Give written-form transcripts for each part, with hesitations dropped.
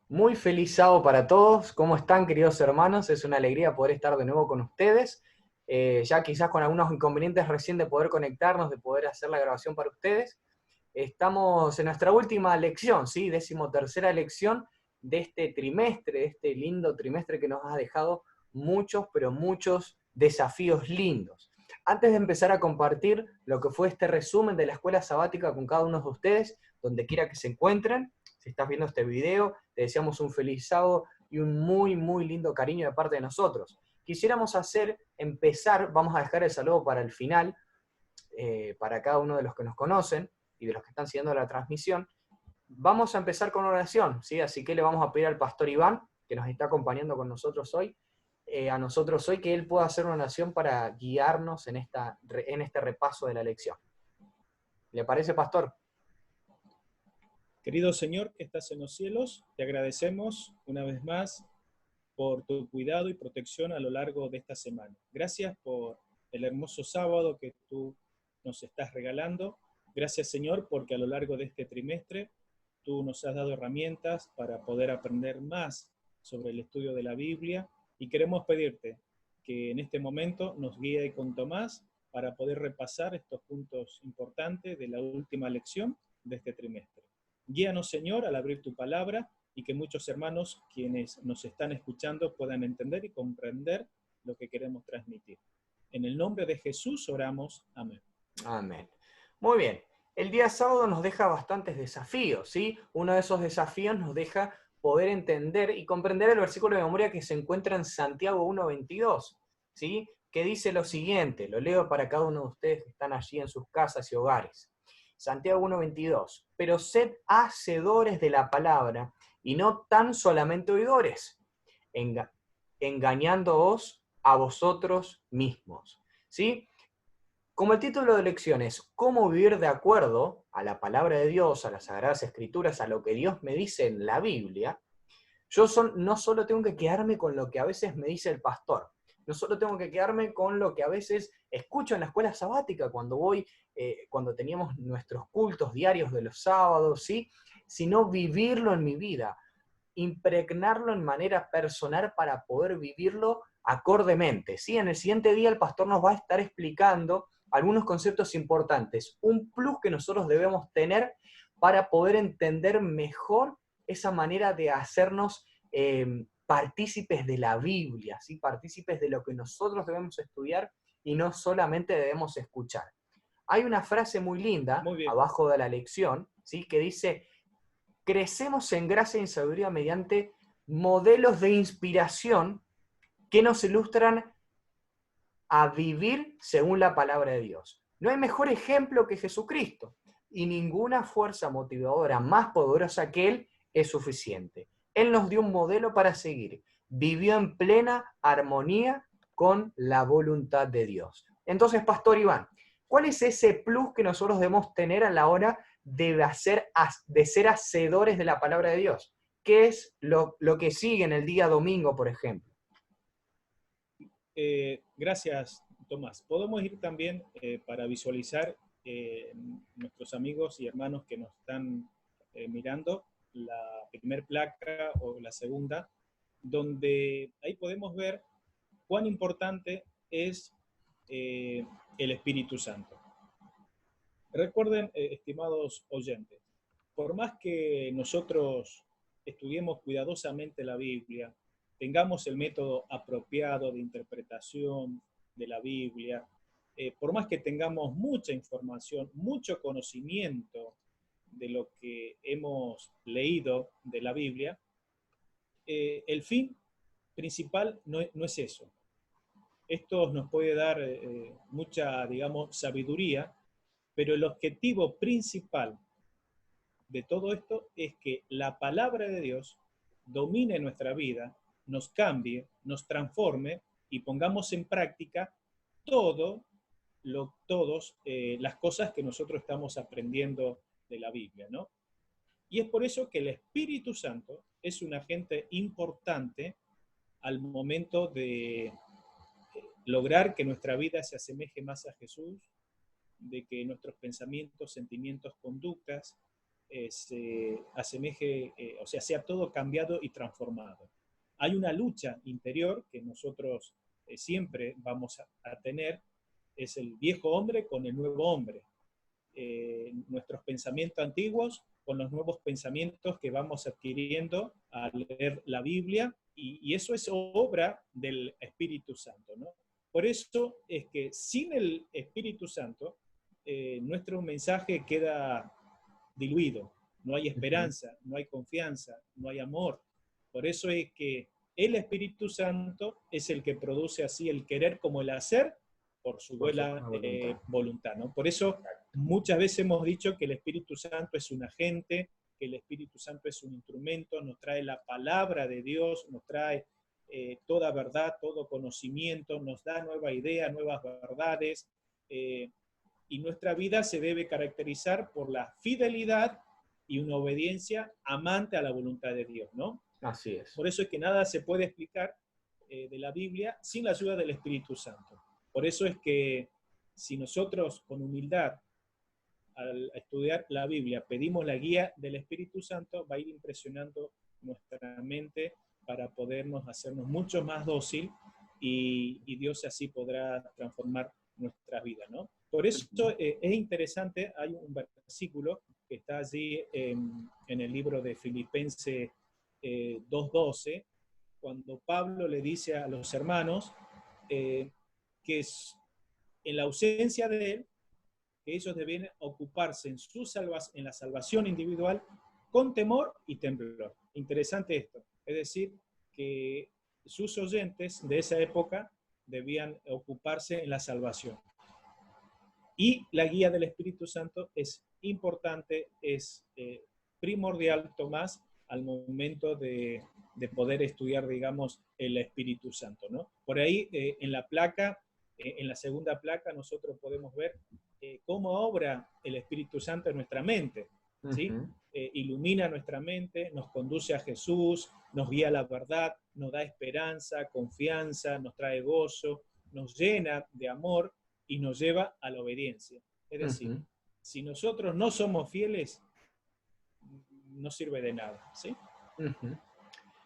Muy feliz sábado para todos. ¿Cómo están, queridos hermanos? Es una alegría poder estar de nuevo con ustedes. Ya quizás con algunos inconvenientes recién de poder conectarnos, de poder hacer la grabación para ustedes. Estamos en nuestra última lección, ¿sí? 13ª lección de este trimestre, de este lindo trimestre que nos ha dejado muchos, pero muchos desafíos lindos. Antes de empezar a compartir lo que fue este resumen de la escuela sabática con cada uno de ustedes, donde quiera que se encuentren, si estás viendo este video, te deseamos un feliz sábado y un muy, muy lindo cariño de parte de nosotros. Quisiéramos empezar, vamos a dejar el saludo para el final, para cada uno de los que nos conocen y de los que están siguiendo la transmisión. Vamos a empezar con oración, ¿sí? Así que le vamos a pedir al pastor Iván, que nos está acompañando con nosotros hoy, a nosotros hoy, que él pueda hacer una oración para guiarnos en este repaso de la lección. ¿Le parece, pastor? Querido Señor que estás en los cielos, te agradecemos una vez más por tu cuidado y protección a lo largo de esta semana. Gracias por el hermoso sábado que tú nos estás regalando. Gracias, Señor, porque a lo largo de este trimestre tú nos has dado herramientas para poder aprender más sobre el estudio de la Biblia y queremos pedirte que en este momento nos guíe con Tomás para poder repasar estos puntos importantes de la última lección de este trimestre. Guíanos, Señor, al abrir tu palabra y que muchos hermanos quienes nos están escuchando puedan entender y comprender lo que queremos transmitir. En el nombre de Jesús oramos. Amén. Amén. Muy bien. El día sábado nos deja bastantes desafíos, ¿sí? Uno de esos desafíos nos deja poder entender y comprender el versículo de memoria que se encuentra en Santiago 1:22, ¿sí? Que dice lo siguiente, lo leo para cada uno de ustedes que están allí en sus casas y hogares. Santiago 1:22, pero sed hacedores de la palabra y no tan solamente oidores, engañándoos a vosotros mismos, ¿sí? Como el título de lección es ¿Cómo vivir de acuerdo a la palabra de Dios, a las Sagradas Escrituras, a lo que Dios me dice en la Biblia? No solo tengo que quedarme con lo que a veces me dice el pastor, no solo tengo que quedarme con lo que a veces escucho en la escuela sabática cuando cuando teníamos nuestros cultos diarios de los sábados, ¿sí? Sino vivirlo en mi vida, impregnarlo en manera personal para poder vivirlo acordemente, ¿sí? En el siguiente día el pastor nos va a estar explicando algunos conceptos importantes, un plus que nosotros debemos tener para poder entender mejor esa manera de hacernos partícipes de la Biblia, ¿sí? Partícipes de lo que nosotros debemos estudiar y no solamente debemos escuchar. Hay una frase muy linda Muy bien. abajo de la lección, ¿sí? Que dice, crecemos en gracia y en sabiduría mediante modelos de inspiración que nos ilustran a vivir según la palabra de Dios. No hay mejor ejemplo que Jesucristo y ninguna fuerza motivadora más poderosa que Él es suficiente. Él nos dio un modelo para seguir. Vivió en plena armonía con la voluntad de Dios. Entonces, Pastor Iván, ¿cuál es ese plus que nosotros debemos tener a la hora de ser hacedores de la palabra de Dios? ¿Qué es lo que sigue en el día domingo, por ejemplo? Gracias, Tomás. Podemos ir también para visualizar nuestros amigos y hermanos que nos están mirando la primer placa o la segunda, donde ahí podemos ver cuán importante es el Espíritu Santo. Recuerden, estimados oyentes, por más que nosotros estudiemos cuidadosamente la Biblia, tengamos el método apropiado de interpretación de la Biblia, por más que tengamos mucha información, mucho conocimiento de lo que hemos leído de la Biblia, el fin principal no es eso. Esto nos puede dar mucha, digamos, sabiduría, pero el objetivo principal de todo esto es que la palabra de Dios domine nuestra vida, nos cambie, nos transforme y pongamos en práctica todo todos las cosas que nosotros estamos aprendiendo de la Biblia, ¿no? Y es por eso que el Espíritu Santo es un agente importante al momento de lograr que nuestra vida se asemeje más a Jesús, de que nuestros pensamientos, sentimientos, conductas se asemeje, o sea, sea todo cambiado y transformado. Hay una lucha interior que nosotros siempre vamos a tener, es el viejo hombre con el nuevo hombre. Nuestros pensamientos antiguos con los nuevos pensamientos que vamos adquiriendo al leer la Biblia, y eso es obra del Espíritu Santo, ¿no? Por eso es que sin el Espíritu Santo, nuestro mensaje queda diluido, no hay esperanza, no hay confianza, no hay amor. Por eso es que el Espíritu Santo es el que produce así el querer como el hacer por su buena voluntad, ¿no? Por eso muchas veces hemos dicho que el Espíritu Santo es un agente, que el Espíritu Santo es un instrumento, nos trae la palabra de Dios, nos trae toda verdad, todo conocimiento, nos da nueva idea, nuevas verdades, y nuestra vida se debe caracterizar por la fidelidad y una obediencia amante a la voluntad de Dios, ¿no? Así es. Por eso es que nada se puede explicar de la Biblia sin la ayuda del Espíritu Santo. Por eso es que si nosotros con humildad al estudiar la Biblia pedimos la guía del Espíritu Santo, va a ir impresionando nuestra mente para podernos hacernos mucho más dócil, y Dios así podrá transformar nuestra vida, ¿no? Por eso es interesante, hay un versículo que está allí en el libro de Filipenses 2:12, cuando Pablo le dice a los hermanos que en la ausencia de él, que ellos deben ocuparse en la salvación individual con temor y temblor. Interesante esto. Es decir, que sus oyentes de esa época debían ocuparse en la salvación. Y la guía del Espíritu Santo es importante, es primordial, Tomás, al momento de poder estudiar, digamos, el Espíritu Santo, ¿no? Por ahí, en la placa, en la segunda placa, nosotros podemos ver cómo obra el Espíritu Santo en nuestra mente, ¿sí? Ilumina nuestra mente, nos conduce a Jesús, nos guía a la verdad, nos da esperanza, confianza, nos trae gozo, nos llena de amor y nos lleva a la obediencia. Es decir, si nosotros no somos fieles, no sirve de nada, ¿sí?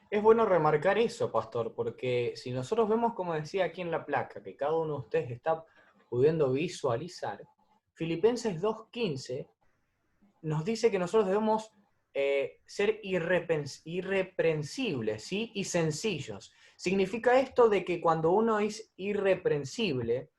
Es bueno remarcar eso, pastor, porque si nosotros vemos, como decía aquí en la placa, que cada uno de ustedes está pudiendo visualizar, Filipenses 2:15 nos dice que nosotros debemos ser irreprensibles, ¿sí? Y sencillos. Significa esto de que cuando uno es irreprensible,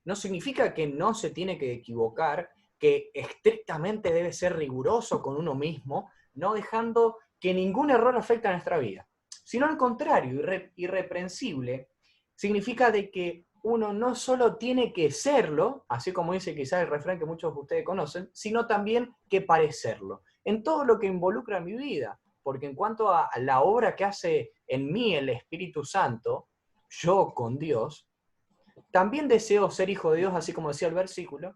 no significa que no se tiene que equivocar, que estrictamente debe ser riguroso con uno mismo, no dejando que ningún error afecte a nuestra vida. Sino al contrario, irreprensible significa de que uno no solo tiene que serlo, así como dice quizás el refrán que muchos de ustedes conocen, sino también que parecerlo, en todo lo que involucra mi vida. Porque en cuanto a la obra que hace en mí el Espíritu Santo, yo con Dios, también deseo ser hijo de Dios, así como decía el versículo,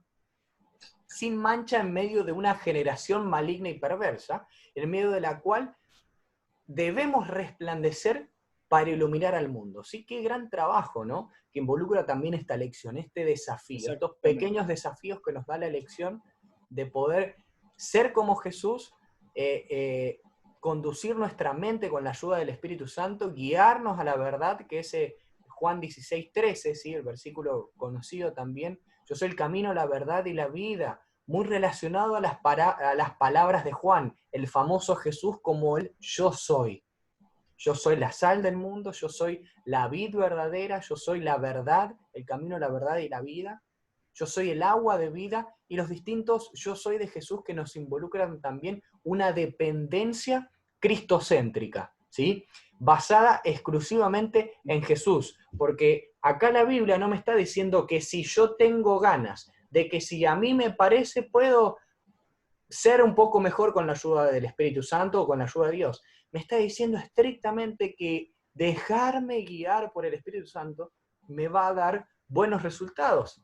sin mancha en medio de una generación maligna y perversa, en medio de la cual debemos resplandecer para iluminar al mundo. Sí, qué gran trabajo, ¿no? Que involucra también esta lección, este desafío, estos pequeños desafíos que nos da la elección de poder ser como Jesús, conducir nuestra mente con la ayuda del Espíritu Santo, guiarnos a la verdad, que es Juan 16:13, ¿sí? El versículo conocido también. Yo soy el camino, la verdad y la vida, muy relacionado a las palabras de Juan, el famoso Jesús como el yo soy. Yo soy la sal del mundo, yo soy la vid verdadera, yo soy la verdad, el camino, la verdad y la vida. Yo soy el agua de vida, y los distintos yo soy de Jesús que nos involucran también una dependencia cristocéntrica, ¿sí? Basada exclusivamente en Jesús, porque acá la Biblia no me está diciendo que si yo tengo ganas, de que si a mí me parece puedo ser un poco mejor con la ayuda del Espíritu Santo o con la ayuda de Dios. Me está diciendo estrictamente que dejarme guiar por el Espíritu Santo me va a dar buenos resultados.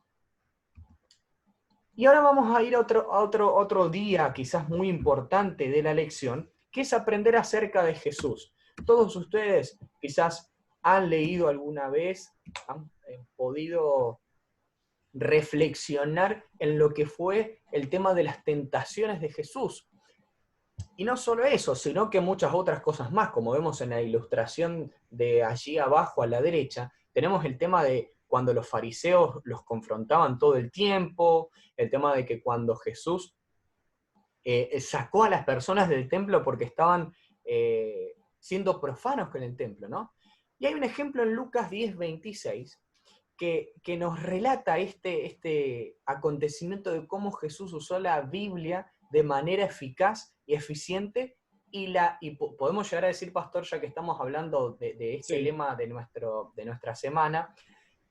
Y ahora vamos a ir a otro día quizás muy importante de la lección, que es aprender acerca de Jesús. Todos ustedes quizás han leído alguna vez, han podido reflexionar en lo que fue el tema de las tentaciones de Jesús. Y no solo eso, sino que muchas otras cosas más, como vemos en la ilustración de allí abajo a la derecha, tenemos el tema de cuando los fariseos los confrontaban todo el tiempo, el tema de que cuando Jesús sacó a las personas del templo porque estaban siendo profanos con el templo, ¿no? Y hay un ejemplo en Lucas 10:26 que nos relata este acontecimiento de cómo Jesús usó la Biblia de manera eficaz y eficiente, y podemos llegar a decir, pastor, ya que estamos hablando de este Sí, lema de nuestra semana,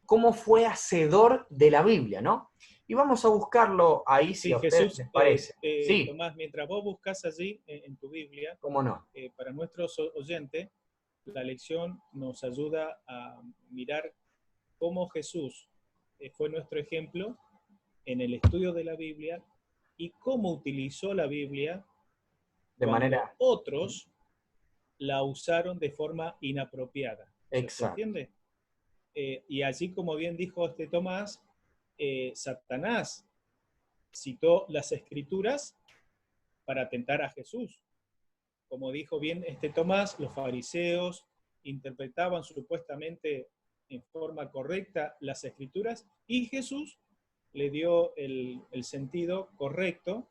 cómo fue hacedor de la Biblia, ¿no? Y vamos a buscarlo ahí, si sí, a ustedes Jesús, les parece. Sí, Tomás, mientras vos buscas allí en tu Biblia, cómo no. para nuestros oyentes, la lección nos ayuda a mirar cómo Jesús fue nuestro ejemplo en el estudio de la Biblia y cómo utilizó la Biblia De cuando manera otros la usaron de forma inapropiada. ¿Se exacta. entiende? Y allí, como bien dijo este Tomás, Satanás citó las escrituras para tentar a Jesús. Como dijo bien este Tomás, los fariseos interpretaban supuestamente en forma correcta las escrituras y Jesús le dio el sentido correcto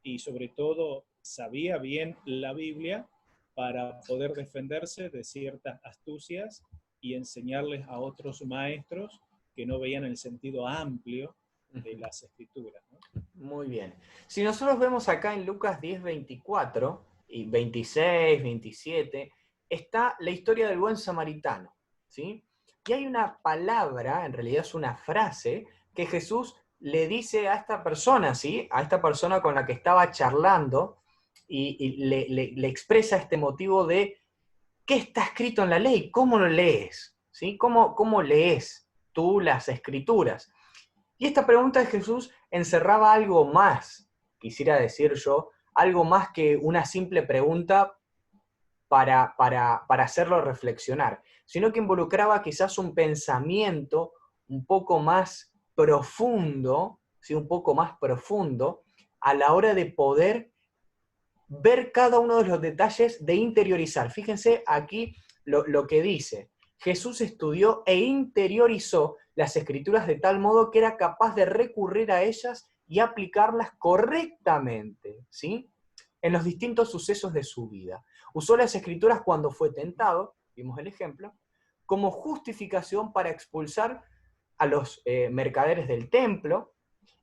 y sobre todo sabía bien la Biblia para poder defenderse de ciertas astucias y enseñarles a otros maestros que no veían el sentido amplio de las escrituras, ¿no? Muy bien. Si nosotros vemos acá en Lucas 10:24 y 26, 27, está la historia del buen samaritano, ¿sí? Y hay una palabra, en realidad es una frase, que Jesús le dice a esta persona, ¿sí? A esta persona con la que estaba charlando, y le expresa este motivo de ¿qué está escrito en la ley? ¿Cómo lo lees? ¿Sí? ¿Cómo lees tú las escrituras? Y esta pregunta de Jesús encerraba algo más, quisiera decir yo, algo más que una simple pregunta para hacerlo reflexionar, sino que involucraba quizás un pensamiento un poco más profundo, ¿sí? Un poco más profundo, a la hora de poder ver cada uno de los detalles, de interiorizar. Fíjense aquí lo que dice. Jesús estudió e interiorizó las escrituras de tal modo que era capaz de recurrir a ellas y aplicarlas correctamente, ¿sí? En los distintos sucesos de su vida. Usó las escrituras cuando fue tentado, vimos el ejemplo, como justificación para expulsar a los mercaderes del templo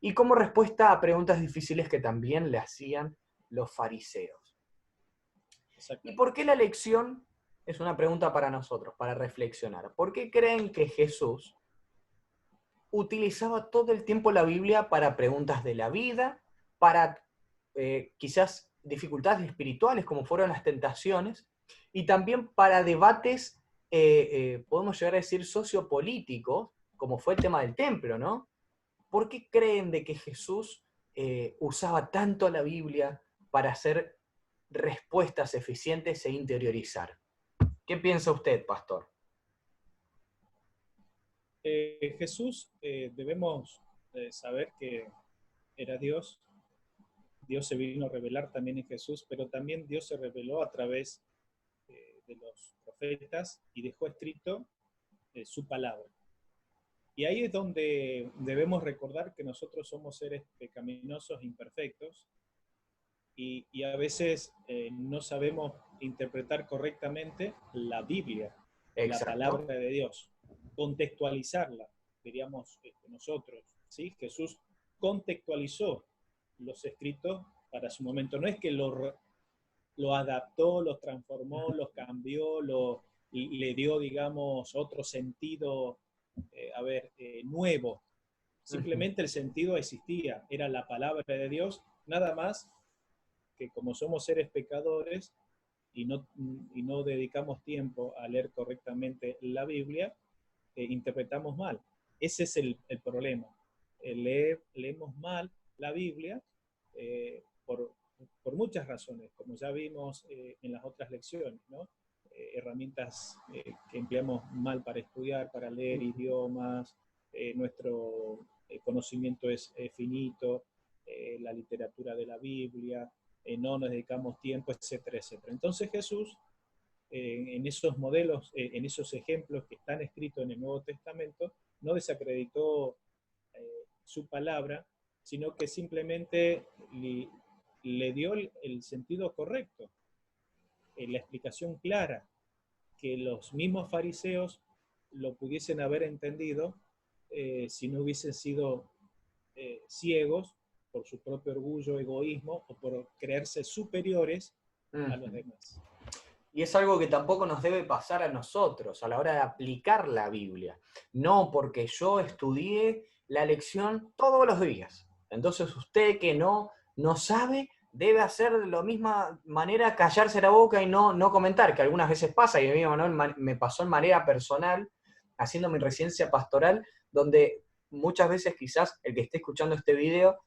y como respuesta a preguntas difíciles que también le hacían los fariseos. ¿Y por Exactamente. qué la lección? Es una pregunta para nosotros, para reflexionar. ¿Por qué creen que Jesús utilizaba todo el tiempo la Biblia para preguntas de la vida, para quizás dificultades espirituales como fueron las tentaciones, y también para debates, podemos llegar a decir, sociopolíticos, como fue el tema del templo, ¿no? ¿Por qué creen de que Jesús usaba tanto la Biblia para hacer respuestas eficientes e interiorizar? ¿Qué piensa usted, pastor? Jesús, debemos saber que era Dios. Dios se vino a revelar también en Jesús, pero también Dios se reveló a través de los profetas y dejó escrito su palabra. Y ahí es donde debemos recordar que nosotros somos seres pecaminosos, imperfectos, y a veces no sabemos interpretar correctamente la Biblia, la Exacto. palabra de Dios, contextualizarla, diríamos nosotros, ¿sí? Jesús contextualizó los escritos para su momento. No es que lo adaptó, los transformó, los cambió, y le dio, digamos, otro sentido, nuevo. Simplemente el sentido existía, era la palabra de Dios, nada más que como somos seres pecadores y no dedicamos tiempo a leer correctamente la Biblia, interpretamos mal. Ese es el problema. Leemos mal la Biblia eh, por, por, muchas razones, como ya vimos en las otras lecciones, ¿no? Herramientas que empleamos mal para estudiar, para leer idiomas, nuestro conocimiento es finito, la literatura de la Biblia, no nos dedicamos tiempo, etcétera, etcétera. Entonces Jesús, en esos modelos, en esos ejemplos que están escritos en el Nuevo Testamento, no desacreditó su palabra, sino que simplemente le dio el sentido correcto, la explicación clara, que los mismos fariseos lo pudiesen haber entendido si no hubiesen sido ciegos por su propio orgullo, egoísmo o por creerse superiores a los demás. Y es algo que tampoco nos debe pasar a nosotros a la hora de aplicar la Biblia. No porque yo estudié la lección todos los días. Entonces usted que no sabe, debe hacer de la misma manera, callarse la boca y no comentar, que algunas veces pasa, y a mí, Manuel, me pasó en manera personal, haciendo mi residencia pastoral, donde muchas veces quizás el que esté escuchando este video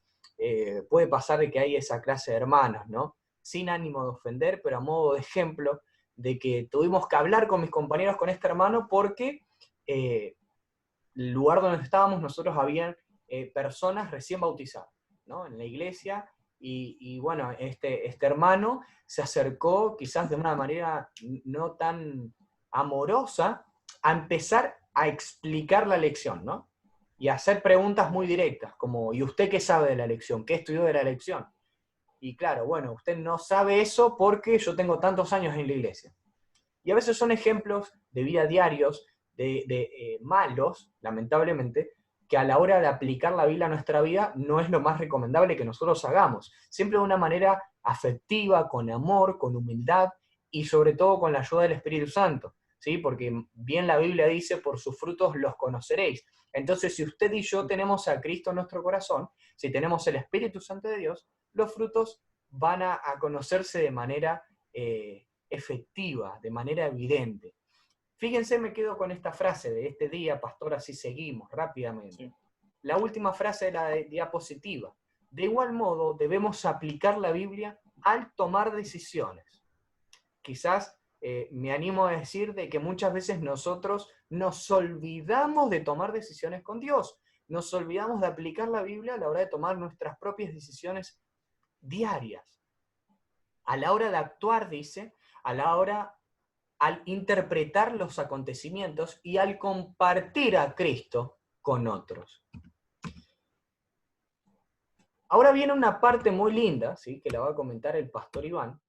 puede pasar de que hay esa clase de hermanos, ¿no? Sin ánimo de ofender, pero a modo de ejemplo, de que tuvimos que hablar con mis compañeros con este hermano porque el lugar donde estábamos nosotros habían personas recién bautizadas, ¿no? En la iglesia, y bueno, este hermano se acercó quizás de una manera no tan amorosa a empezar a explicar la lección, ¿no? Y a hacer preguntas muy directas, como, ¿y usted qué sabe de la lección? ¿Qué estudió de la lección? Y claro, bueno, usted no sabe eso porque yo tengo tantos años en la iglesia. Y a veces son ejemplos de vida diarios, de malos, lamentablemente, que a la hora de aplicar la Biblia a nuestra vida no es lo más recomendable que nosotros hagamos. Siempre de una manera afectiva, con amor, con humildad y sobre todo con la ayuda del Espíritu Santo, ¿sí? Porque bien la Biblia dice, por sus frutos los conoceréis. Entonces, si usted y yo tenemos a Cristo en nuestro corazón, si tenemos el Espíritu Santo de Dios, los frutos van a conocerse de manera efectiva, de manera evidente. Fíjense, me quedo con esta frase de este día, pastor, así seguimos rápidamente. Sí. La última frase de la diapositiva. De igual modo, debemos aplicar la Biblia al tomar decisiones. Quizás me animo a decir de que muchas veces nosotros nos olvidamos de tomar decisiones con Dios. Nos olvidamos de aplicar la Biblia a la hora de tomar nuestras propias decisiones diarias. A la hora de actuar, dice, a la hora al interpretar los acontecimientos y al compartir a Cristo con otros. Ahora viene una parte muy linda, ¿sí?, que la va a comentar el pastor Iván,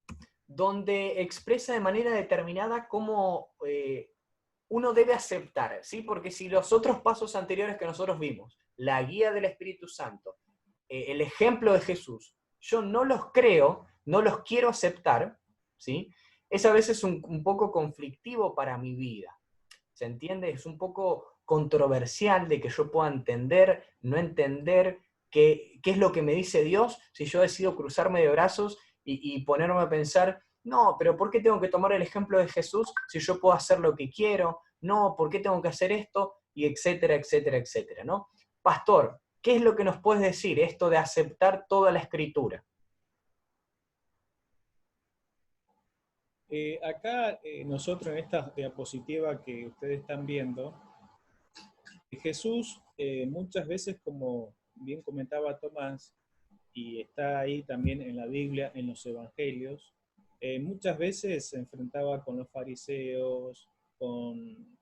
donde expresa de manera determinada cómo uno debe aceptar, ¿sí? Porque si los otros pasos anteriores que nosotros vimos, la guía del Espíritu Santo, el ejemplo de Jesús, yo no los creo, no los quiero aceptar, ¿sí?, es a veces un poco conflictivo para mi vida. ¿Se entiende? Es un poco controversial de que yo pueda entender, no entender qué es lo que me dice Dios si yo decido cruzarme de brazos y ponerme a pensar, no, pero ¿por qué tengo que tomar el ejemplo de Jesús si yo puedo hacer lo que quiero? No, ¿por qué tengo que hacer esto? Y etcétera, etcétera, etcétera, ¿no? Pastor, ¿qué es lo que nos puedes decir esto de aceptar toda la Escritura? Acá nosotros en esta diapositiva que ustedes están viendo, Jesús muchas veces, como bien comentaba Tomás, y está ahí también en la Biblia, en los Evangelios, muchas veces se enfrentaba con los fariseos, con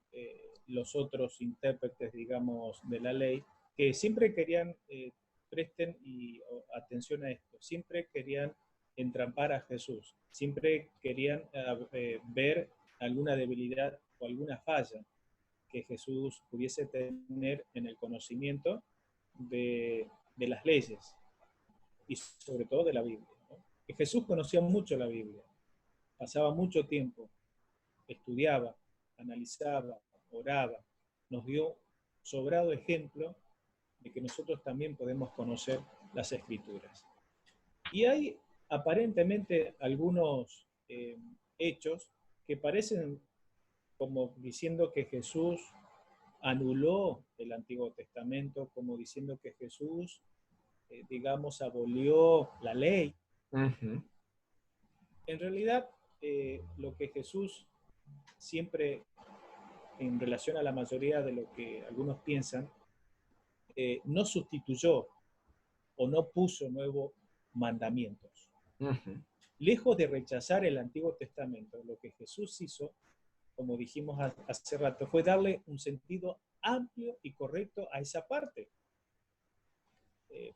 los otros intérpretes, digamos, de la ley, que siempre querían, presten atención a esto, siempre querían entrampar a Jesús, siempre querían ver alguna debilidad o alguna falla que Jesús pudiese tener en el conocimiento de las leyes y sobre todo de la Biblia, ¿no? Que Jesús conocía mucho la Biblia, pasaba mucho tiempo, estudiaba, analizaba, oraba, nos dio sobrado ejemplo de que nosotros también podemos conocer las Escrituras. Y hay aparentemente algunos hechos que parecen como diciendo que Jesús anuló el Antiguo Testamento, como diciendo que Jesús, digamos, abolió la ley. Uh-huh. En realidad, lo que Jesús siempre, en relación a la mayoría de lo que algunos piensan, no sustituyó o no puso nuevos mandamientos. Ujú. Lejos de rechazar el Antiguo Testamento, lo que Jesús hizo, como dijimos hace rato, fue darle un sentido amplio y correcto a esa parte. Eh,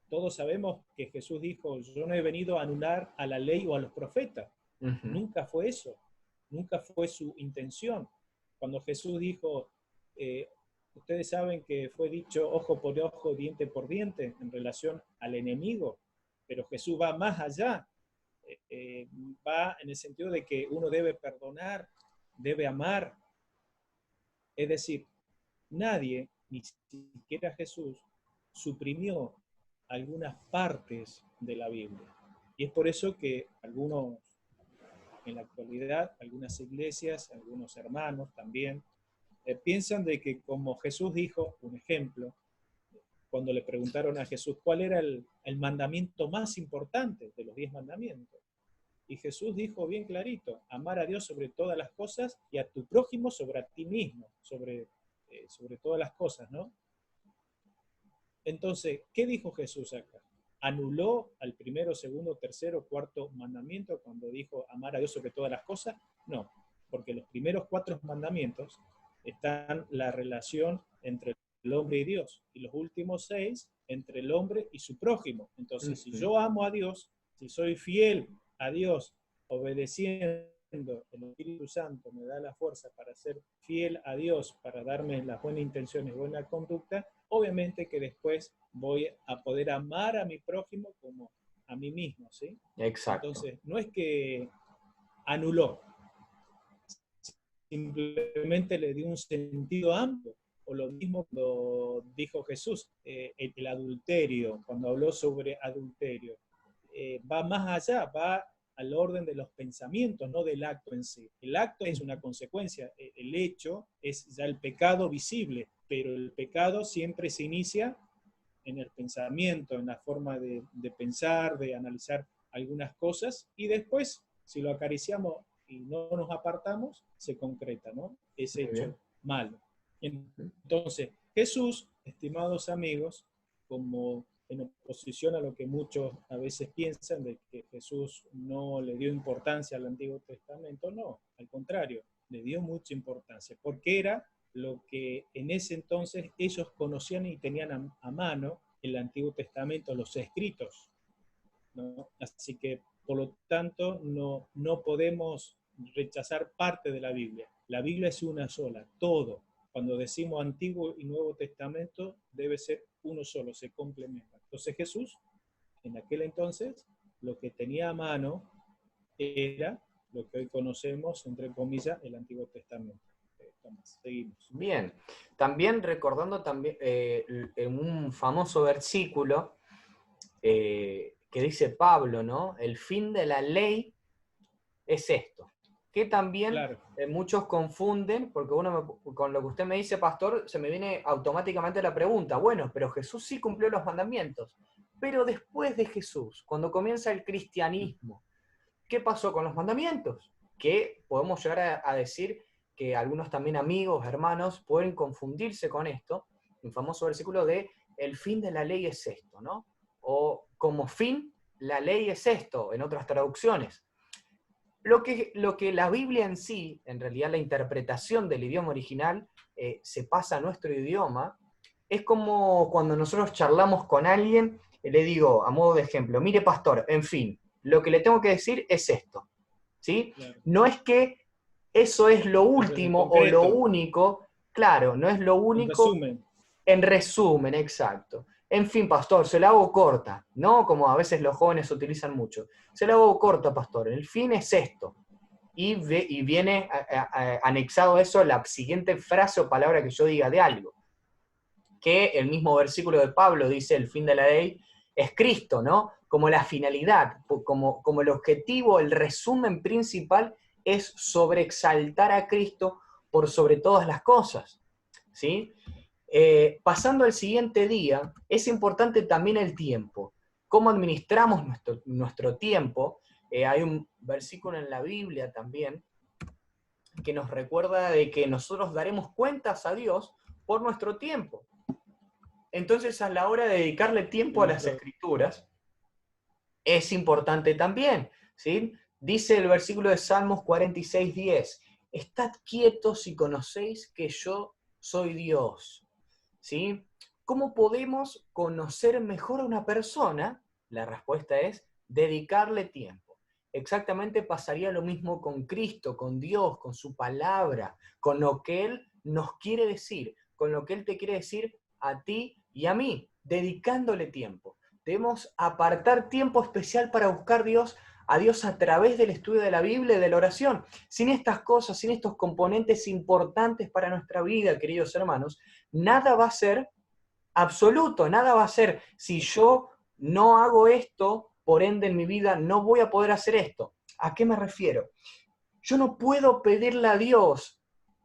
Todos sabemos que Jesús dijo, yo no he venido a anular a la ley o a los profetas. Ujú. Nunca fue eso, nunca fue su intención. Cuando Jesús dijo, ustedes saben que fue dicho ojo por ojo, diente por diente en relación al enemigo, pero Jesús va más allá, va en el sentido de que uno debe perdonar, debe amar. Es decir, nadie, ni siquiera Jesús, suprimió algunas partes de la Biblia. Y es por eso que algunos, en la actualidad, algunas iglesias, algunos hermanos también, piensan de que como Jesús dijo, un ejemplo, cuando le preguntaron a Jesús cuál era el mandamiento más importante de los 10 mandamientos. Y Jesús dijo bien clarito, amar a Dios sobre todas las cosas y a tu prójimo sobre a ti mismo, sobre todas las cosas, ¿no? Entonces, ¿qué dijo Jesús acá? ¿Anuló al primero, segundo, tercero, cuarto mandamiento cuando dijo amar a Dios sobre todas las cosas? No, porque los primeros 4 mandamientos están la relación entre el hombre y Dios, y los últimos 6 entre el hombre y su prójimo. Entonces, si yo amo a Dios, si soy fiel a Dios, obedeciendo, el Espíritu Santo me da la fuerza para ser fiel a Dios, para darme las buenas intenciones, buena conducta, obviamente que después voy a poder amar a mi prójimo como a mí mismo, ¿sí? Exacto. Entonces, no es que anuló, simplemente le dio un sentido amplio, o lo mismo lo dijo Jesús, el adulterio, cuando habló sobre adulterio, va más allá, va al orden de los pensamientos, no del acto en sí. El acto es una consecuencia, el hecho es ya el pecado visible, pero el pecado siempre se inicia en el pensamiento, en la forma de pensar, de analizar algunas cosas, y después, si lo acariciamos y no nos apartamos, se concreta, ¿no? Ese Muy bien. hecho malo. Entonces, Jesús, estimados amigos, como en oposición a lo que muchos a veces piensan de que Jesús no le dio importancia al Antiguo Testamento, no, al contrario, le dio mucha importancia, porque era lo que en ese entonces ellos conocían y tenían a mano, el Antiguo Testamento, los escritos, ¿no? Así que, por lo tanto, no podemos rechazar parte de la Biblia. La Biblia es una sola, todo. Cuando decimos Antiguo y Nuevo Testamento, debe ser uno solo, se complementa. Entonces Jesús, en aquel entonces, lo que tenía a mano era lo que hoy conocemos, entre comillas, el Antiguo Testamento. Tomás, seguimos. Bien. También recordando también en un famoso versículo que dice Pablo, ¿no? El fin de la ley es esto. Que también Claro. muchos confunden, porque con lo que usted me dice, pastor, se me viene automáticamente la pregunta, bueno, pero Jesús sí cumplió los mandamientos, pero después de Jesús, cuando comienza el cristianismo, ¿qué pasó con los mandamientos? Que podemos llegar a decir que algunos también amigos, hermanos, pueden confundirse con esto, un famoso versículo de el fin de la ley es esto, ¿no? O como fin, la ley es esto, en otras traducciones. Lo que la Biblia en sí, en realidad la interpretación del idioma original, se pasa a nuestro idioma, es como cuando nosotros charlamos con alguien, le digo, a modo de ejemplo, mire pastor, en fin, lo que le tengo que decir es esto, ¿sí? Claro. No es que eso es lo Eso es en último o lo concreto, único, claro, no es lo en único resumen. en resumen, exacto. En fin, pastor, se la hago corta, ¿no? Como a veces los jóvenes utilizan mucho. Se la hago corta, pastor. El fin es esto. Y viene anexado a eso la siguiente frase o palabra que yo diga de algo. Que el mismo versículo de Pablo dice, el fin de la ley es Cristo, ¿no? Como la finalidad, como el objetivo, el resumen principal es sobreexaltar a Cristo por sobre todas las cosas, ¿sí? Pasando al siguiente día, es importante también el tiempo. ¿Cómo administramos nuestro tiempo? Hay un versículo en la Biblia también que nos recuerda de que nosotros daremos cuentas a Dios por nuestro tiempo. Entonces, a la hora de dedicarle tiempo a las Escrituras, es importante también, ¿sí? Dice el versículo de Salmos 46:10, estad quietos y conocéis que yo soy Dios, ¿sí? ¿Cómo podemos conocer mejor a una persona? La respuesta es dedicarle tiempo. Exactamente pasaría lo mismo con Cristo, con Dios, con su palabra, con lo que Él nos quiere decir, con lo que Él te quiere decir a ti y a mí, dedicándole tiempo. Debemos apartar tiempo especial para buscar a Dios a través del estudio de la Biblia y de la oración. Sin estas cosas, sin estos componentes importantes para nuestra vida, queridos hermanos, nada va a ser absoluto, nada va a ser, si yo no hago esto, por ende en mi vida no voy a poder hacer esto. ¿A qué me refiero? Yo no puedo pedirle a Dios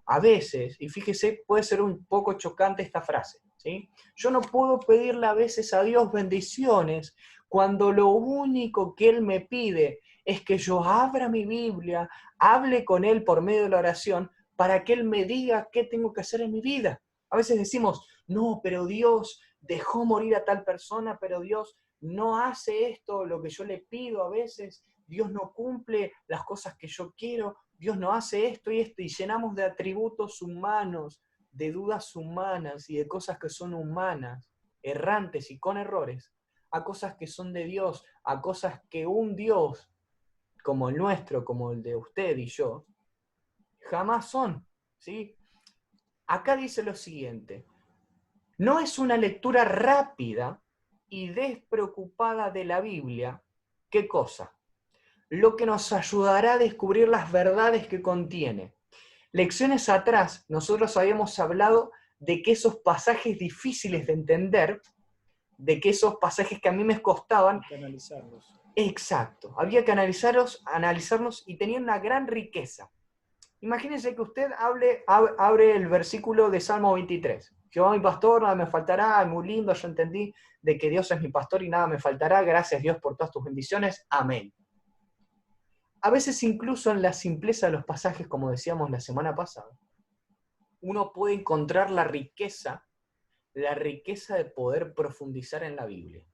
a veces, y fíjese, puede ser un poco chocante esta frase, ¿sí? Yo no puedo pedirle a veces a Dios bendiciones cuando lo único que Él me pide es que yo abra mi Biblia, hable con Él por medio de la oración, para que Él me diga qué tengo que hacer en mi vida. A veces decimos, no, pero Dios dejó morir a tal persona, pero Dios no hace esto, lo que yo le pido a veces, Dios no cumple las cosas que yo quiero, Dios no hace esto y esto, y llenamos de atributos humanos, de dudas humanas y de cosas que son humanas, errantes y con errores, a cosas que son de Dios, a cosas que un Dios como el nuestro, como el de usted y yo, jamás son, ¿sí? Acá dice lo siguiente, no es una lectura rápida y despreocupada de la Biblia, ¿qué cosa? Lo que nos ayudará a descubrir las verdades que contiene. Lecciones atrás, nosotros habíamos hablado de que esos pasajes difíciles de entender, de que esos pasajes que a mí me costaban, hay que analizarlos. exacto, había que analizarlos y tenían una gran riqueza. Imagínense que usted abre el versículo de Salmo 23. Jehová mi pastor, nada me faltará, muy lindo, yo entendí de que Dios es mi pastor y nada me faltará, gracias Dios por todas tus bendiciones, amén. A veces incluso en la simpleza de los pasajes, como decíamos la semana pasada, uno puede encontrar la riqueza de poder profundizar en la Biblia.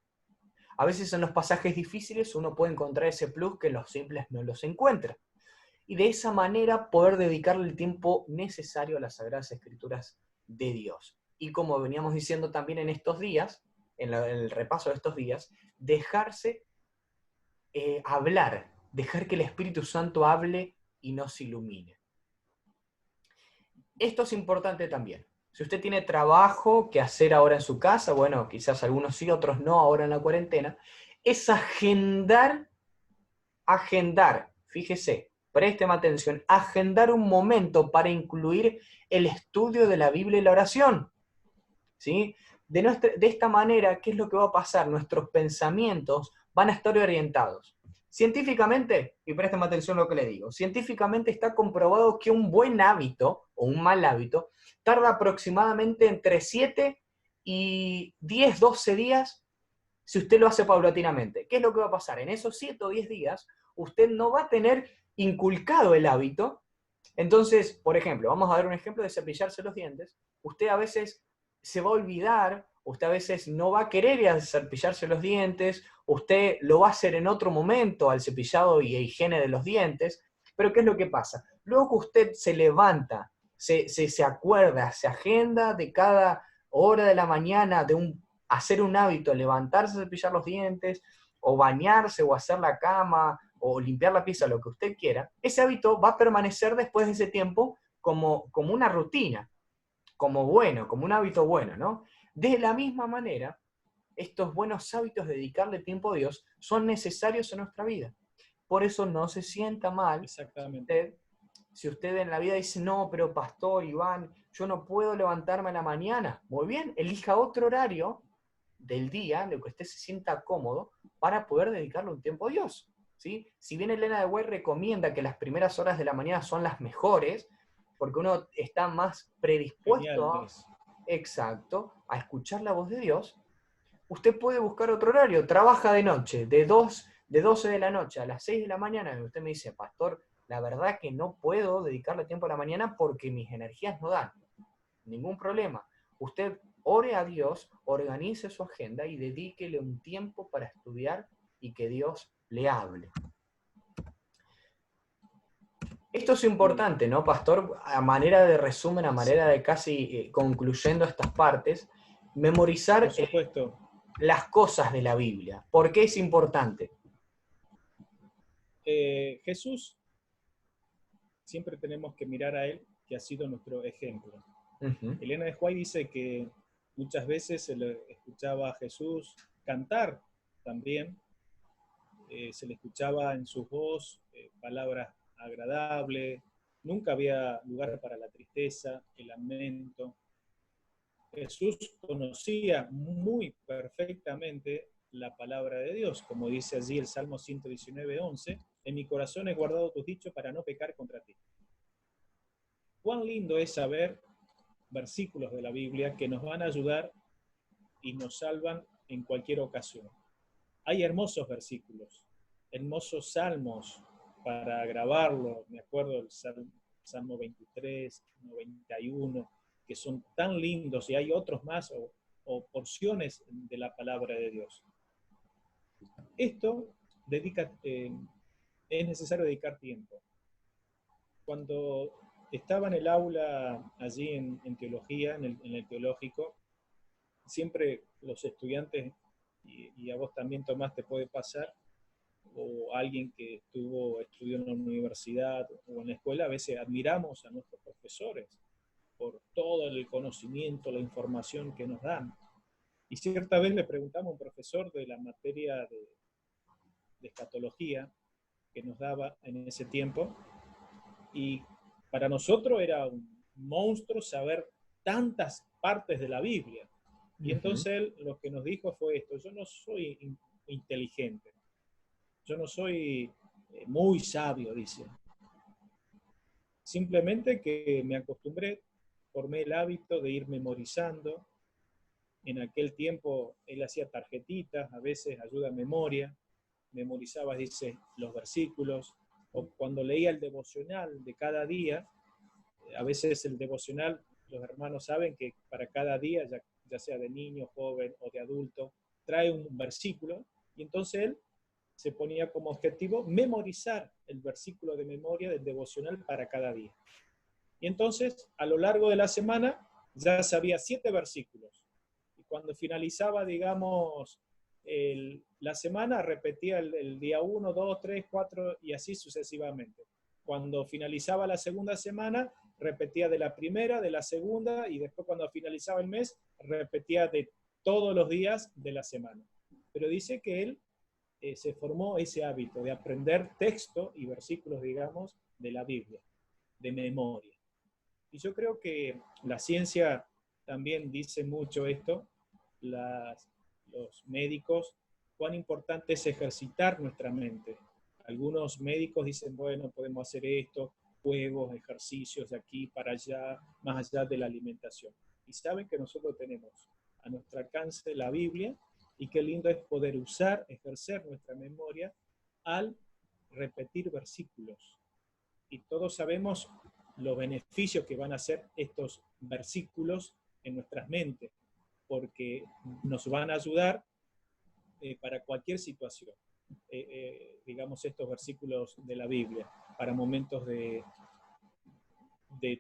A veces en los pasajes difíciles uno puede encontrar ese plus que en los simples no los encuentra. Y de esa manera poder dedicarle el tiempo necesario a las Sagradas Escrituras de Dios. Y como veníamos diciendo también en estos días, en el repaso de estos días, dejarse hablar, dejar que el Espíritu Santo hable y nos ilumine. Esto es importante también. Si usted tiene trabajo que hacer ahora en su casa, bueno, quizás algunos sí, otros no, ahora en la cuarentena, es agendar, fíjese, présteme atención, agendar un momento para incluir el estudio de la Biblia y la oración. ¿Sí? De esta manera, ¿qué es lo que va a pasar? Nuestros pensamientos van a estar orientados. Científicamente, y préstame atención a lo que le digo, científicamente está comprobado que un buen hábito o un mal hábito tarda aproximadamente entre 7 y 10, 12 días si usted lo hace paulatinamente. ¿Qué es lo que va a pasar? En esos 7 o 10 días, usted no va a tener inculcado el hábito. Entonces, por ejemplo, vamos a dar un ejemplo de cepillarse los dientes. Usted a veces se va a olvidar, usted a veces no va a querer ir a cepillarse los dientes, usted lo va a hacer en otro momento al cepillado y higiene de los dientes, pero ¿qué es lo que pasa? Luego que usted se levanta, se acuerda, se agenda de cada hora de la mañana hacer un hábito, levantarse a cepillar los dientes, o bañarse, o hacer la cama, o limpiar la pieza, lo que usted quiera, ese hábito va a permanecer después de ese tiempo como una rutina, como bueno, como un hábito bueno, ¿no? De la misma manera, estos buenos hábitos de dedicarle tiempo a Dios son necesarios en nuestra vida. Por eso no se sienta mal si usted en la vida dice, no, pero pastor Iván, yo no puedo levantarme a la mañana. Muy bien, elija otro horario del día, en el que usted se sienta cómodo, para poder dedicarle un tiempo a Dios. ¿Sí? Si bien Elena de White recomienda que las primeras horas de la mañana son las mejores, porque uno está más predispuesto exacto, a escuchar la voz de Dios, usted puede buscar otro horario, trabaja de noche, de 12 de la noche a las 6 de la mañana, y usted me dice, pastor, la verdad que no puedo dedicarle tiempo a la mañana porque mis energías no dan. Ningún problema. Usted ore a Dios, organice su agenda y dedíquele un tiempo para estudiar y que Dios le hable. Esto es importante, ¿no, pastor? A manera de resumen, a manera de casi concluyendo estas partes, memorizar Por supuesto. las cosas de la Biblia. ¿Por qué es importante? Jesús, siempre tenemos que mirar a Él, que ha sido nuestro ejemplo. Elena de White dice que muchas veces se le escuchaba a Jesús cantar también, se le escuchaba en su voz palabras agradables, nunca había lugar para la tristeza, el lamento. Jesús conocía muy perfectamente la palabra de Dios, como dice allí el Salmo 119:11, en mi corazón he guardado tus dichos para no pecar contra ti. Cuán lindo es saber versículos de la Biblia que nos van a ayudar y nos salvan en cualquier ocasión. Hay hermosos versículos, hermosos salmos para grabarlo. Me acuerdo del Salmo 23, 91, que son tan lindos, y hay otros más o porciones de la palabra de Dios. Esto es necesario dedicar tiempo. Cuando estaba en el aula allí en teología, en el teológico, siempre los estudiantes, y a vos también, Tomás, te puede pasar, o alguien que estudió en la universidad o en la escuela, a veces admiramos a nuestros profesores por todo el conocimiento, la información que nos dan. Y cierta vez le preguntamos a un profesor de la materia de escatología que nos daba en ese tiempo, y para nosotros era un monstruo saber tantas partes de la Biblia. Y entonces él lo que nos dijo fue esto: yo no soy inteligente, yo no soy muy sabio, dice. Simplemente que me acostumbré, formé el hábito de ir memorizando. En aquel tiempo él hacía tarjetitas, a veces ayuda a memoria, memorizaba, dice, los versículos, o cuando leía el devocional de cada día, a veces el devocional, los hermanos saben que para cada día, ya sea de niño, joven o de adulto, trae un versículo, y entonces él se ponía como objetivo memorizar el versículo de memoria del devocional para cada día. Y entonces, a lo largo de la semana, ya sabía 7 versículos. Y cuando finalizaba, digamos, la semana, repetía el día 1, 2, 3, 4 y así sucesivamente. Cuando finalizaba la segunda semana, repetía de la primera, de la segunda, y después cuando finalizaba el mes, repetía de todos los días de la semana. Pero dice que él se formó ese hábito de aprender texto y versículos, digamos, de la Biblia, de memoria. Y yo creo que la ciencia también dice mucho esto, los médicos, cuán importante es ejercitar nuestra mente. Algunos médicos dicen, bueno, podemos hacer esto, juegos, ejercicios de aquí para allá, más allá de la alimentación. Y saben que nosotros tenemos a nuestro alcance la Biblia, y qué lindo es poder usar, ejercer nuestra memoria al repetir versículos. Y todos sabemos los beneficios que van a hacer estos versículos en nuestras mentes, porque nos van a ayudar para cualquier situación. Digamos, estos versículos de la Biblia, para momentos de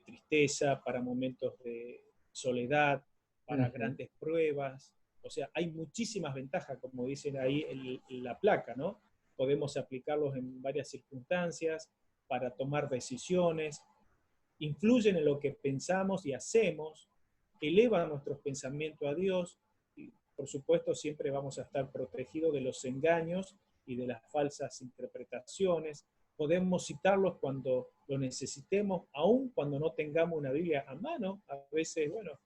tristeza, para momentos de soledad, para grandes pruebas. O sea, hay muchísimas ventajas, como dicen ahí en la placa, ¿no? Podemos aplicarlos en varias circunstancias para tomar decisiones, influyen en lo que pensamos y hacemos, elevan nuestros pensamientos a Dios, y por supuesto siempre vamos a estar protegidos de los engaños y de las falsas interpretaciones. Podemos citarlos cuando lo necesitemos, aun cuando no tengamos una Biblia a mano. A veces, bueno,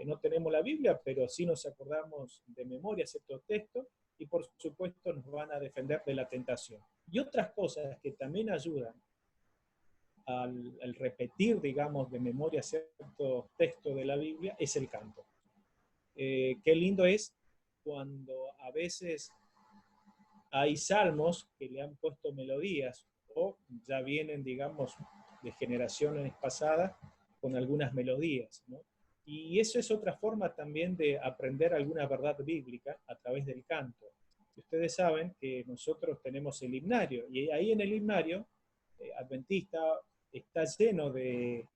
no tenemos la Biblia, pero sí nos acordamos de memoria ciertos textos, y por supuesto nos van a defender de la tentación. Y otras cosas que también ayudan al repetir, digamos, de memoria ciertos textos de la Biblia es el canto. Qué lindo es cuando a veces hay salmos que le han puesto melodías, o ya vienen, digamos, de generaciones pasadas con algunas melodías, ¿no? Y eso es otra forma también de aprender alguna verdad bíblica a través del canto. Si ustedes saben que nosotros tenemos el himnario, y ahí en el himnario adventista está lleno de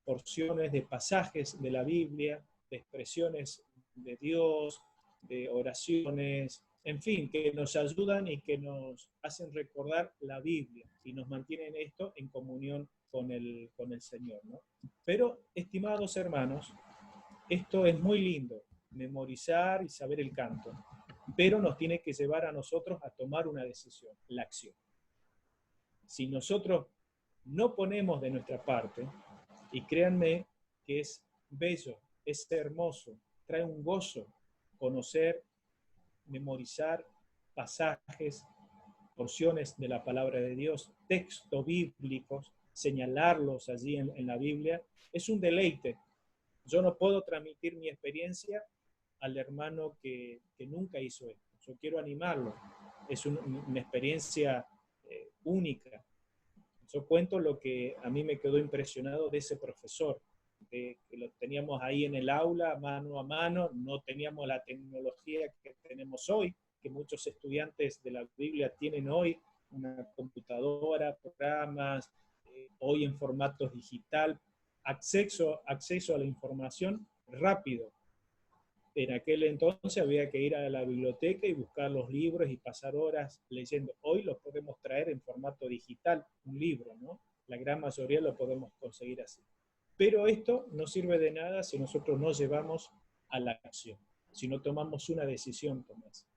porciones, de pasajes de la Biblia, de expresiones de Dios, de oraciones, en fin, que nos ayudan y que nos hacen recordar la Biblia y nos mantienen esto en comunión con el Señor, ¿no? Pero, estimados hermanos, esto es muy lindo, memorizar y saber el canto, pero nos tiene que llevar a nosotros a tomar una decisión, la acción. Si nosotros no ponemos de nuestra parte, y créanme que es bello, es hermoso, trae un gozo conocer, memorizar pasajes, porciones de la palabra de Dios, textos bíblicos, señalarlos allí en la Biblia, es un deleite. Yo no puedo transmitir mi experiencia al hermano que nunca hizo esto. Yo quiero animarlo. Es una experiencia única. Yo cuento lo que a mí me quedó impresionado de ese profesor, que lo teníamos ahí en el aula, mano a mano, no teníamos la tecnología que tenemos hoy, que muchos estudiantes de la Biblia tienen hoy, una computadora, programas, hoy en formato digital, acceso a la información rápido. En aquel entonces había que ir a la biblioteca y buscar los libros y pasar horas leyendo. Hoy los podemos traer en formato digital, un libro, ¿no? La gran mayoría lo podemos conseguir así. Pero esto no sirve de nada si nosotros no llevamos a la acción, si no tomamos una decisión, Tomás.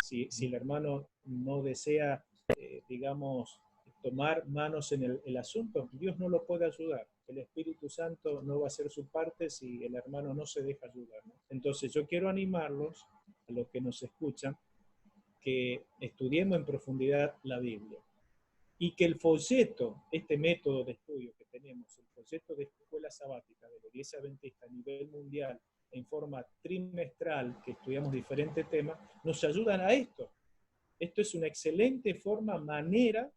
Si el hermano no desea, digamos, tomar manos en el asunto, Dios no lo puede ayudar. El Espíritu Santo no va a hacer su parte si el hermano no se deja ayudar, ¿no? Entonces yo quiero animarlos, a los que nos escuchan, que estudiemos en profundidad la Biblia. Y que el folleto, este método de estudio que tenemos, el folleto de escuela sabática de la Iglesia Adventista a nivel mundial, en forma trimestral, que estudiamos diferentes temas, nos ayudan a esto. Esto es una excelente manera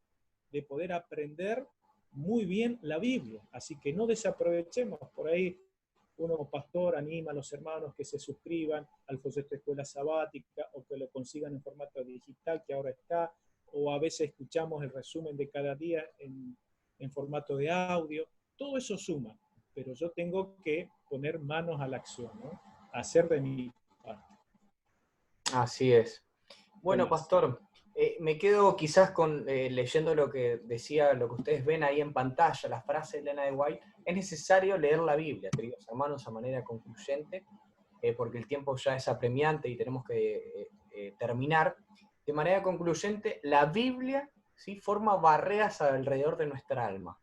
de poder aprender muy bien la Biblia. Así que no desaprovechemos. Por ahí uno como pastor anima a los hermanos que se suscriban al folleto de escuela sabática o que lo consigan en formato digital, que ahora está, o a veces escuchamos el resumen de cada día en formato de audio. Todo eso suma, pero yo tengo que poner manos a la acción, ¿no? Hacer de mi parte. Así es. Bueno, Tomás. pastor, me quedo quizás con leyendo lo que decía, lo que ustedes ven ahí en pantalla, la frase de Elena de White. Es necesario leer la Biblia, queridos hermanos, a manera concluyente, porque el tiempo ya es apremiante y tenemos que terminar. De manera concluyente, la Biblia, ¿sí?, forma barreras alrededor de nuestra alma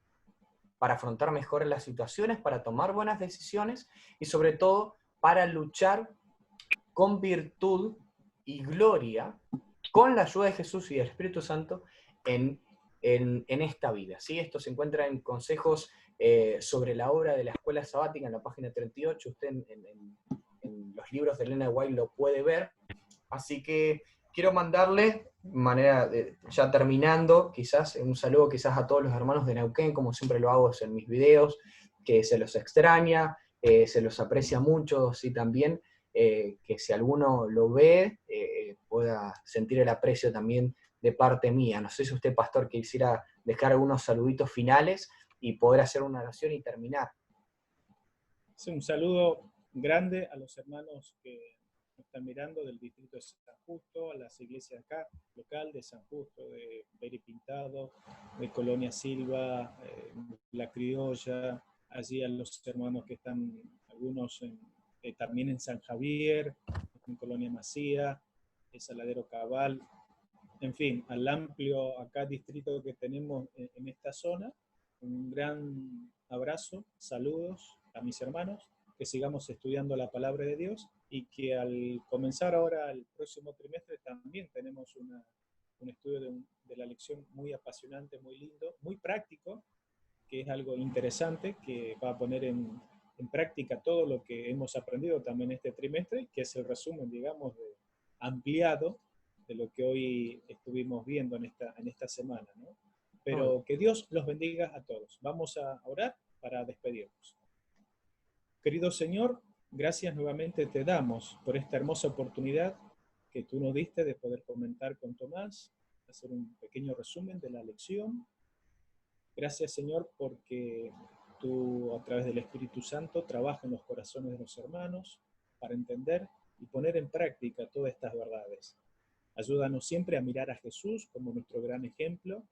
para afrontar mejor las situaciones, para tomar buenas decisiones y sobre todo para luchar con virtud y gloria, con la ayuda de Jesús y del Espíritu Santo en esta vida. ¿Sí? Esto se encuentra en consejos sobre la obra de la escuela sabática en la página 38. Usted en los libros de Elena White lo puede ver. Así que quiero mandarle, ya terminando, quizás un saludo quizás a todos los hermanos de Neuquén, como siempre lo hago en mis videos, que se los extraña, se los aprecia mucho, sí, también, que si alguno lo ve, pueda sentir el aprecio también de parte mía. No sé si usted, pastor, quisiera dejar algunos saluditos finales y poder hacer una oración y terminar. Sí, un saludo grande a los hermanos que nos están mirando del distrito de San Justo, a las iglesias acá, local de San Justo, de Peri Pintado, de Colonia Silva, La Criolla, allí a los hermanos que están, algunos también en San Javier, en Colonia Macía, en Saladero Cabal, en fin, al amplio acá distrito que tenemos en esta zona. Un gran abrazo, saludos a mis hermanos, que sigamos estudiando la palabra de Dios y que al comenzar ahora el próximo trimestre también tenemos un estudio de la lección muy apasionante, muy lindo, muy práctico, que es algo interesante, que va a poner en práctica todo lo que hemos aprendido también este trimestre, que es el resumen, digamos, ampliado de lo que hoy estuvimos viendo en esta semana, ¿no? Pero que Dios los bendiga a todos. Vamos a orar para despedirnos. Querido Señor, gracias nuevamente te damos por esta hermosa oportunidad que tú nos diste de poder comentar con Tomás, hacer un pequeño resumen de la lección. Gracias, Señor, porque tú a través del Espíritu Santo trabajas en los corazones de los hermanos para entender y poner en práctica todas estas verdades. Ayúdanos siempre a mirar a Jesús como nuestro gran ejemplo,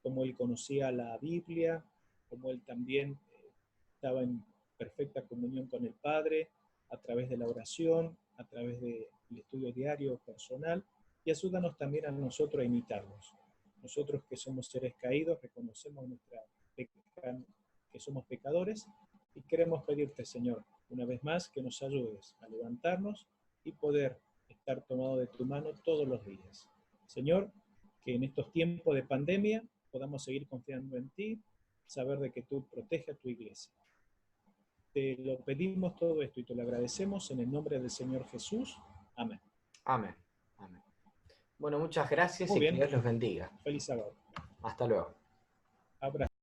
como Él conocía la Biblia, como Él también estaba en perfecta comunión con el Padre, a través de la oración, a través del estudio diario personal, y ayúdanos también a nosotros a imitarlos. Nosotros que somos seres caídos, reconocemos que somos pecadores y queremos pedirte, Señor, una vez más que nos ayudes a levantarnos y poder estar tomado de tu mano todos los días. Señor, que en estos tiempos de pandemia podamos seguir confiando en ti, saber de que tú proteges a tu iglesia. Te lo pedimos todo esto y te lo agradecemos en el nombre del Señor Jesús. Amén. Amén. Amén. Bueno, muchas gracias Muy y que bien. Dios los bendiga. Feliz sábado. Hasta luego. Abrazo.